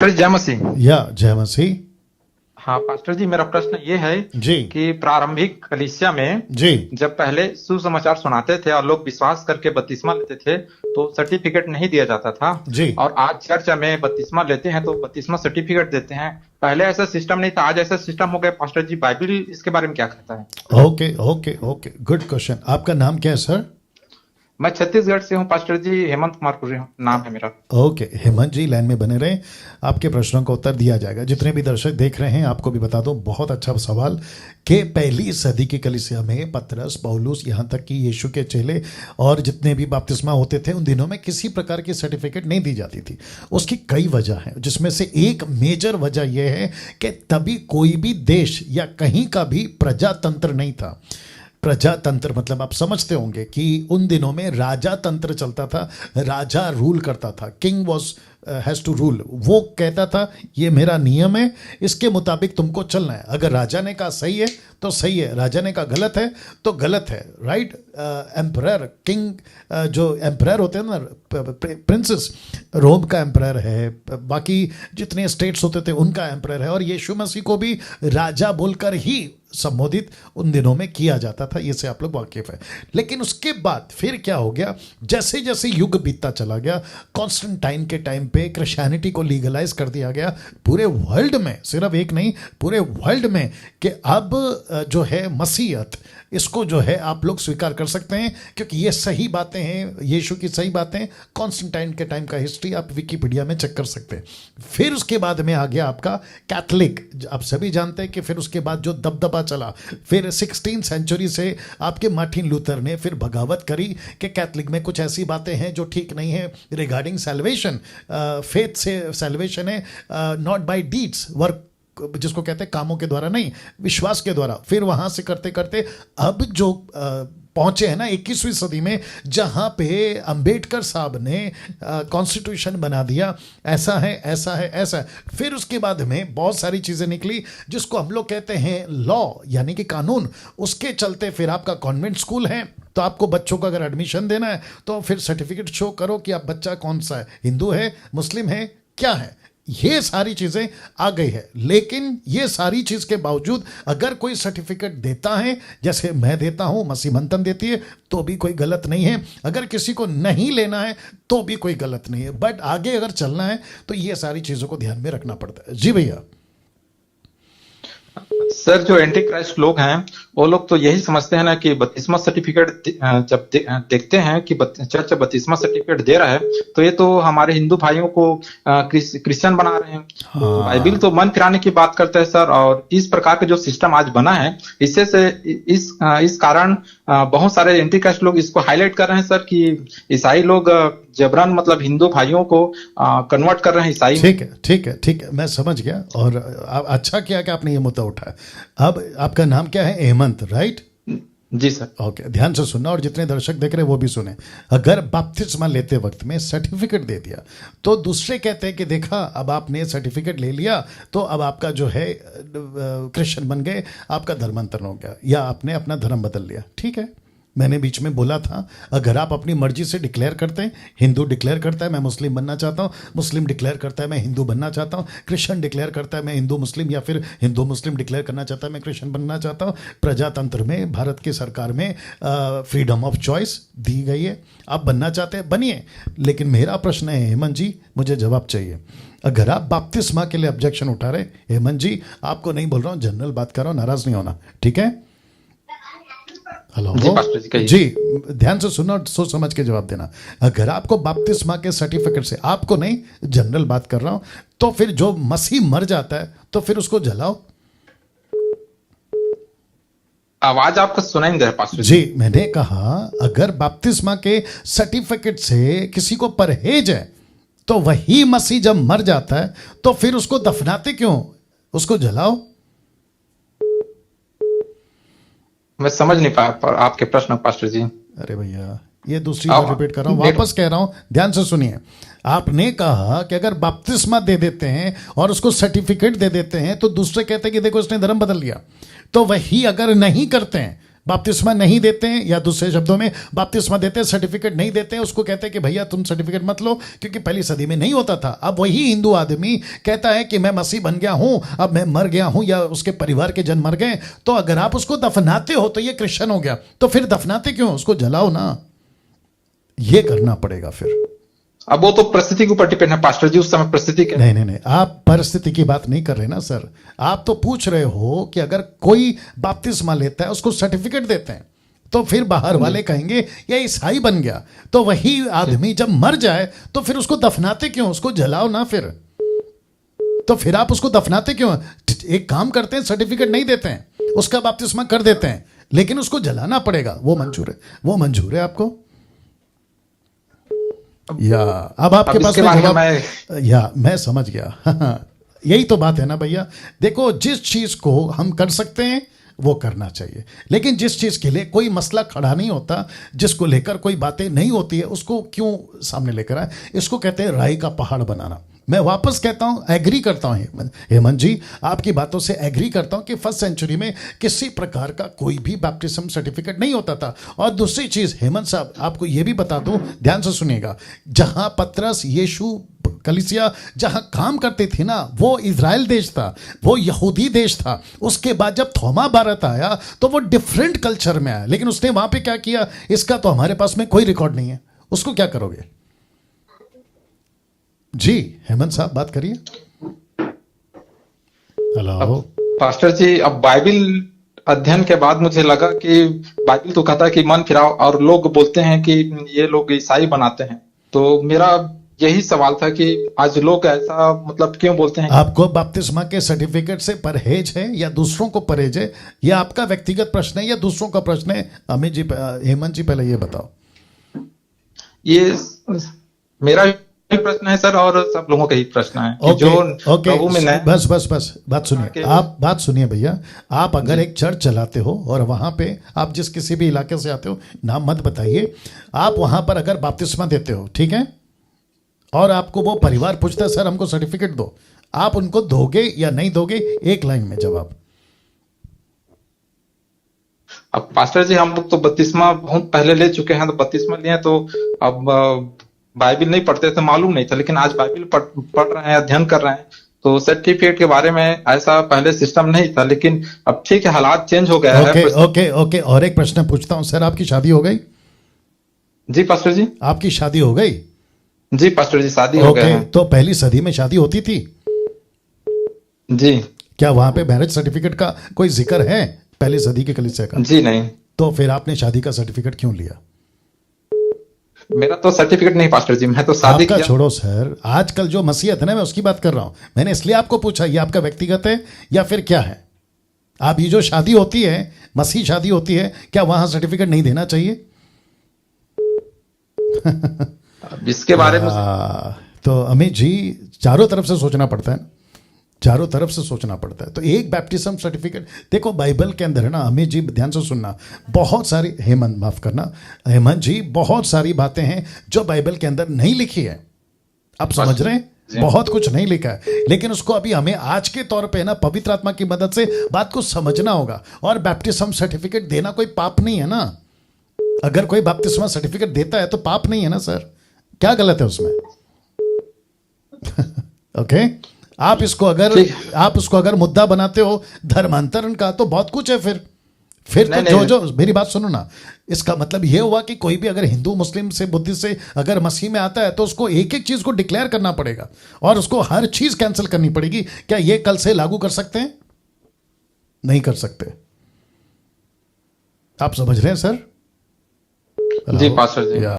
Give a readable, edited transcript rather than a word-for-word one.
Pastor जय मसीह। या जय मसीह। हाँ पास्टर जी, मेरा प्रश्न ये है जी कि प्रारंभिक कलीसिया में जी जब पहले सुसमाचार सुनाते थे और लोग विश्वास करके बपतिस्मा लेते थे तो सर्टिफिकेट नहीं दिया जाता था। जी और आज चर्च में बपतिस्मा लेते हैं तो बपतिस्मा सर्टिफिकेट देते हैं। पहले ऐसा सिस्टम नहीं था, आज ऐसा सिस्टम हो गया। पास्टर जी, बाइबल इसके बारे में क्या कहता है? Okay okay okay, good question. आपका नाम क्या है सर? मैं छत्तीसगढ़ से हूँ पास्टर जी, हेमंत कुमार पुरी नाम है मेरा। ओके हेमंत जी, लाइन में बने रहें, आपके प्रश्नों का उत्तर दिया जाएगा। जितने भी दर्शक देख रहे हैं, आपको भी बता दो, बहुत अच्छा सवाल कि पहली सदी की कलीसिया में पतरस, पौलुस, यहाँ तक कि यीशु के चेले और जितने भी बपतिस्मा होते थे उन दिनों में किसी प्रकार की सर्टिफिकेट नहीं दी जाती थी। उसकी कई वजह हैं, जिसमें से एक मेजर वजह यह है कि तभी कोई भी देश या कहीं का भी प्रजातंत्र नहीं था। प्रजातंत्र मतलब आप समझते होंगे कि उन दिनों में राजा तंत्र चलता था, राजा रूल करता था। King was has to rule. वो कहता था ये मेरा नियम है, इसके मुताबिक तुमको चलना है। अगर राजा ने कहा सही है तो सही है, राजा ने कहा गलत है तो गलत है। राइट? एम्परर, किंग, जो एम्परर होते हैं ना, प्रिंसेस, रोम का एम्परर है, बाकी जितने स्टेट्स होते थे उनका एम्परर है, और यीशु मसीह को भी राजा बोलकर ही संबोधित उन दिनों में किया जाता था। ये से आप लोग वाकिफ है। लेकिन उसके बाद फिर क्या हो गया, जैसे जैसे युग बीतता चला गया, कॉन्स्टेंटाइन के टाइम पे क्रिश्चियनिटी को लीगलाइज कर दिया गया पूरे वर्ल्ड में, सिर्फ एक नहीं पूरे वर्ल्ड में, कि अब जो है मसीहत, इसको जो है आप लोग स्वीकार कर सकते हैं, क्योंकि ये सही बातें हैं, यीशु की सही बातें। कॉन्स्टेंटाइन के टाइम का हिस्ट्री आप विकिपीडिया में चेक कर सकते हैं। फिर उसके बाद में आ गया आपका कैथलिक। आप सभी जानते हैं कि फिर उसके बाद जो दबदबा चला, फिर 16th सेंचुरी से आपके मार्टिन लूथर ने फिर बगावत करी कि कैथलिक में कुछ ऐसी बातें हैं जो ठीक नहीं है रिगार्डिंग सैल्वेशन। फेथ से सैल्वेशन है, नॉट बाय डीड्स, वर्क जिसको कहते हैं कामों के द्वारा नहीं, विश्वास के द्वारा। फिर वहां से करते करते अब जो पहुंचे हैं ना 21वीं सदी में, जहां पे अंबेडकर साहब ने कॉन्स्टिट्यूशन बना दिया, ऐसा है ऐसा है ऐसा है। फिर उसके बाद में बहुत सारी चीज़ें निकली जिसको हम लोग कहते हैं लॉ, यानी कि कानून। उसके चलते फिर आपका कॉन्वेंट स्कूल है, तो आपको बच्चों को अगर एडमिशन देना है तो फिर सर्टिफिकेट शो करो कि आप बच्चा कौन सा है, हिंदू है, मुस्लिम है, क्या है। ये सारी चीज़ें आ गई है। लेकिन ये सारी चीज़ के बावजूद अगर कोई सर्टिफिकेट देता है, जैसे मैं देता हूँ, मसीह मंथन देती है, तो भी कोई गलत नहीं है। अगर किसी को नहीं लेना है तो भी कोई गलत नहीं है। बट आगे अगर चलना है तो ये सारी चीज़ों को ध्यान में रखना पड़ता है। जी भैया। सर, जो एंटी क्राइस्ट लोग हैं वो लोग तो यही समझते हैं ना कि बपतिस्मा सर्टिफिकेट जब देखते हैं कि चर्च बपतिस्मा सर्टिफिकेट दे रहा है तो ये तो हमारे हिंदू भाइयों को क्रिश्चियन बना रहे हैं। तो बाइबिल तो मन फिराने की बात करता है सर। और इस प्रकार का जो सिस्टम आज बना है, इससे से इस कारण बहुत सारे एंटी क्राइस्ट लोग इसको हाईलाइट कर रहे हैं सर कि ईसाई लोग जबरन मतलब हिंदू भाइयों को कन्वर्ट कर रहे हैं ईसाई। ठीक है ठीक है ठीक है, मैं समझ गया। और अच्छा किया कि आपने ये मुद्दा उठाया। अब आपका नाम क्या है? हेमंत, राइट? जी सर। ओके, ध्यान से सुनना, और जितने दर्शक देख रहे हैं वो भी सुने। अगर बपतिस्मा लेते वक्त में सर्टिफिकेट दे दिया तो दूसरे कहते हैं कि देखा, अब आपने सर्टिफिकेट ले लिया तो अब आपका जो है क्रिश्चियन बन गए, आपका धर्मांतरण हो गया, या आपने अपना धर्म बदल लिया। ठीक है, मैंने बीच में बोला था, अगर आप अपनी मर्जी से डिक्लेयर करते हैं, हिंदू डिक्लेयर करता है मैं मुस्लिम बनना चाहता हूँ, मुस्लिम डिक्लेयर करता है मैं हिंदू बनना चाहता हूँ, क्रिश्चियन डिक्लेयर करता है मैं हिंदू मुस्लिम, या फिर हिंदू मुस्लिम डिक्लेयर करना चाहता है मैं क्रिश्चियन बनना चाहता हूँ। प्रजातंत्र में, भारत की सरकार में फ्रीडम ऑफ चॉइस दी गई है। आप बनना चाहते हैं बनिए। लेकिन मेरा प्रश्न है हेमंत जी, मुझे जवाब चाहिए। अगर आप बपतिस्मा के लिए ऑब्जेक्शन उठा रहे, हेमंत जी आपको नहीं बोल रहा हूँ, जनरल बात कर रहा हूँ, नाराज नहीं होना, ठीक है? हेलो जी, ध्यान से सुनो, सोच समझ के जवाब देना। अगर आपको बपतिस्मा के सर्टिफिकेट से, आपको नहीं, जनरल बात कर रहा हूं, तो फिर जो मसीह मर जाता है तो फिर उसको जलाओ। आवाज आपका सुनाई नहीं दे रहा पास्टर जी, मैंने कहा अगर बपतिस्मा के सर्टिफिकेट से किसी को परहेज है तो वही मसीह जब मर जाता है तो फिर उसको दफनाते क्यों? उसको जलाओ। मैं समझ नहीं पाया आपके प्रश्न पास्टर जी। अरे भैया, ये दूसरी बार रिपीट कर रहा हूँ, वापस कह रहा हूँ, ध्यान से सुनिए। आपने कहा कि अगर बपतिस्मा दे देते हैं और उसको सर्टिफिकेट दे देते हैं तो दूसरे कहते हैं कि देखो इसने धर्म बदल लिया। तो वही अगर नहीं करते हैं, बपतिस्मा नहीं देते हैं, या दूसरे शब्दों में बपतिस्मा देते हैं सर्टिफिकेट नहीं देते हैं, उसको कहते हैं कि भैया तुम सर्टिफिकेट मत लो, क्योंकि पहली सदी में नहीं होता था। अब वही हिंदू आदमी कहता है कि मैं मसीह बन गया हूं, अब मैं मर गया हूं, या उसके परिवार के जन मर गए, तो अगर आप उसको दफनाते हो तो ये क्रिश्चियन हो गया। तो फिर दफनाते क्यों, उसको जलाओ ना। ये करना पड़ेगा फिर। अब वो तो परिस्थिति के ऊपर डिपेंड है पास्टर जी, उस समय परिस्थिति के नहीं, आप परिस्थिति की बात नहीं कर रहे ना सर। आप तो पूछ रहे हो कि अगर कोई बपतिस्मा लेता है, उसको सर्टिफिकेट देते हैं, तो फिर बाहर वाले कहेंगे ये ईसाई बन गया। तो वही आदमी जब मर जाए तो फिर उसको दफनाते क्यों, उसको जलाओ ना फिर। तो फिर आप उसको दफनाते क्यों? एक काम करते हैं, सर्टिफिकेट नहीं देते हैं, उसका बपतिस्मा कर देते हैं, लेकिन उसको जलाना पड़ेगा। वो मंजूर है, वो मंजूर है आपको? या अब आपके पास में जवाब? या मैं समझ गया। यही तो बात है ना भैया। देखो, जिस चीज को हम कर सकते हैं वो करना चाहिए, लेकिन जिस चीज के लिए कोई मसला खड़ा नहीं होता, जिसको लेकर कोई बातें नहीं होती है, उसको क्यों सामने लेकर आए? इसको कहते हैं राई का पहाड़ बनाना। मैं वापस कहता हूं, एग्री करता हूं हेमंत जी, आपकी बातों से एग्री करता हूं कि फर्स्ट सेंचुरी में किसी प्रकार का कोई भी बैप्टिज्म सर्टिफिकेट नहीं होता था। और दूसरी चीज हेमंत साहब, आपको यह भी बता दूं, ध्यान से सुनिएगा, जहां पतरस, यीशु, कलीसिया जहां काम करते थे ना, वो इजराइल देश था, वो यहूदी देश था। उसके बाद जब थोमा भारत आया तो वो डिफरेंट कल्चर में आया, लेकिन उसने वहां पे क्या किया, इसका तो हमारे पास में कोई रिकॉर्ड नहीं है। उसको क्या करोगे? जी हेमंत साहब बात करिए। हेलो पास्टर जी, अब बाइबिल अध्ययन के बाद मुझे लगा कि बाइबिल तो कहता है कि मन फिराओ, और लोग बोलते हैं कि ये लोग ईसाई बनाते हैं। तो मेरा यही सवाल था कि आज लोग ऐसा मतलब क्यों बोलते हैं? आपको बपतिस्मा के सर्टिफिकेट से परहेज है या दूसरों को परहेज है? या आपका व्यक्तिगत प्रश्न है या दूसरों का प्रश्न है? अमित जी, हेमंत जी, पहले ये बताओ। ये मेरा भी प्रश्न है सर, और सब लोगों का ही प्रश्न है कि जो प्रभु में नए। बस बात सुनिए, आप बात सुनिए भैया। आप अगर एक चर्च चलाते हो और वहां पे आप जिस किसी भी इलाके से आते हो, नाम मत बताइए, आप वहां पर अगर बपतिस्मा देते हो, ठीक है, और आपको वो परिवार पूछता है सर हमको सर्टिफिकेट दो, आप उनको दोगे या नहीं दोगे? एक लाइन में जवाब। अब पास्टर जी, हम लोग तो बपतिस्मा बहुत पहले ले चुके हैं, तो बपतिस्मा लिए, तो अब बाइबिल नहीं पढ़ते थे, मालूम नहीं था, लेकिन आज बाइबिल पढ़ रहे हैं, अध्ययन कर रहे हैं, तो सर्टिफिकेट के बारे में ऐसा पहले सिस्टम नहीं था, लेकिन अब ठीक है, हालात चेंज हो गया है। ओके, और एक प्रश्न पूछता हूं सर, आपकी शादी हो गई? जी पास्टर जी। आपकी शादी हो गई? जी पास्टर जी, शादी हो गया है। तो पहली सदी में शादी होती थी? जी। क्या वहां पे मैरिज सर्टिफिकेट का कोई जिक्र है पहली सदी के कलीसिया का? जी नहीं। तो फिर आपने शादी का सर्टिफिकेट क्यों लिया? मेरा तो सर्टिफिकेट नहीं पास्टर जी, मैं तो शादी किया। छोड़ो सर, आजकल जो मसीहत है ना, मैं उसकी बात कर रहा हूं। मैंने इसलिए आपको पूछा, ये आपका व्यक्तिगत है या फिर क्या है? आप ये जो शादी होती है, मसीह शादी होती है, क्या वहां सर्टिफिकेट नहीं देना चाहिए? इसके बारे में तो अमित जी, चारों तरफ से सोचना पड़ता है, चारों तरफ से सोचना पड़ता है। तो एक बैप्टिज्म सर्टिफिकेट, देखो बाइबल के अंदर है ना, अमित जी ध्यान से सुनना, बहुत सारी, हेमंत माफ करना, हेमंत जी, बहुत सारी बातें हैं जो बाइबल के अंदर नहीं लिखी है। आप समझ रहे हैं? बहुत कुछ नहीं लिखा है, लेकिन उसको अभी हमें आज के तौर पे ना पवित्र आत्मा की मदद से बात को समझना होगा। और बैप्टिज्म सर्टिफिकेट देना कोई पाप नहीं है ना। अगर कोई बपतिस्मा सर्टिफिकेट देता है तो पाप नहीं है ना सर? क्या गलत है उसमें? ओके आप इसको अगर मुद्दा बनाते हो धर्मांतरण का, तो बहुत कुछ है फिर तो जो मेरी बात सुनो ना, इसका मतलब यह हुआ कि कोई भी अगर हिंदू, मुस्लिम से, बुद्धिस्ट से अगर मसीह में आता है तो उसको एक एक चीज को डिक्लेयर करना पड़ेगा और उसको हर चीज कैंसिल करनी पड़ेगी। क्या ये कल से लागू कर सकते हैं? नहीं कर सकते। आप समझ रहे हैं सर? जी पास्टर जी।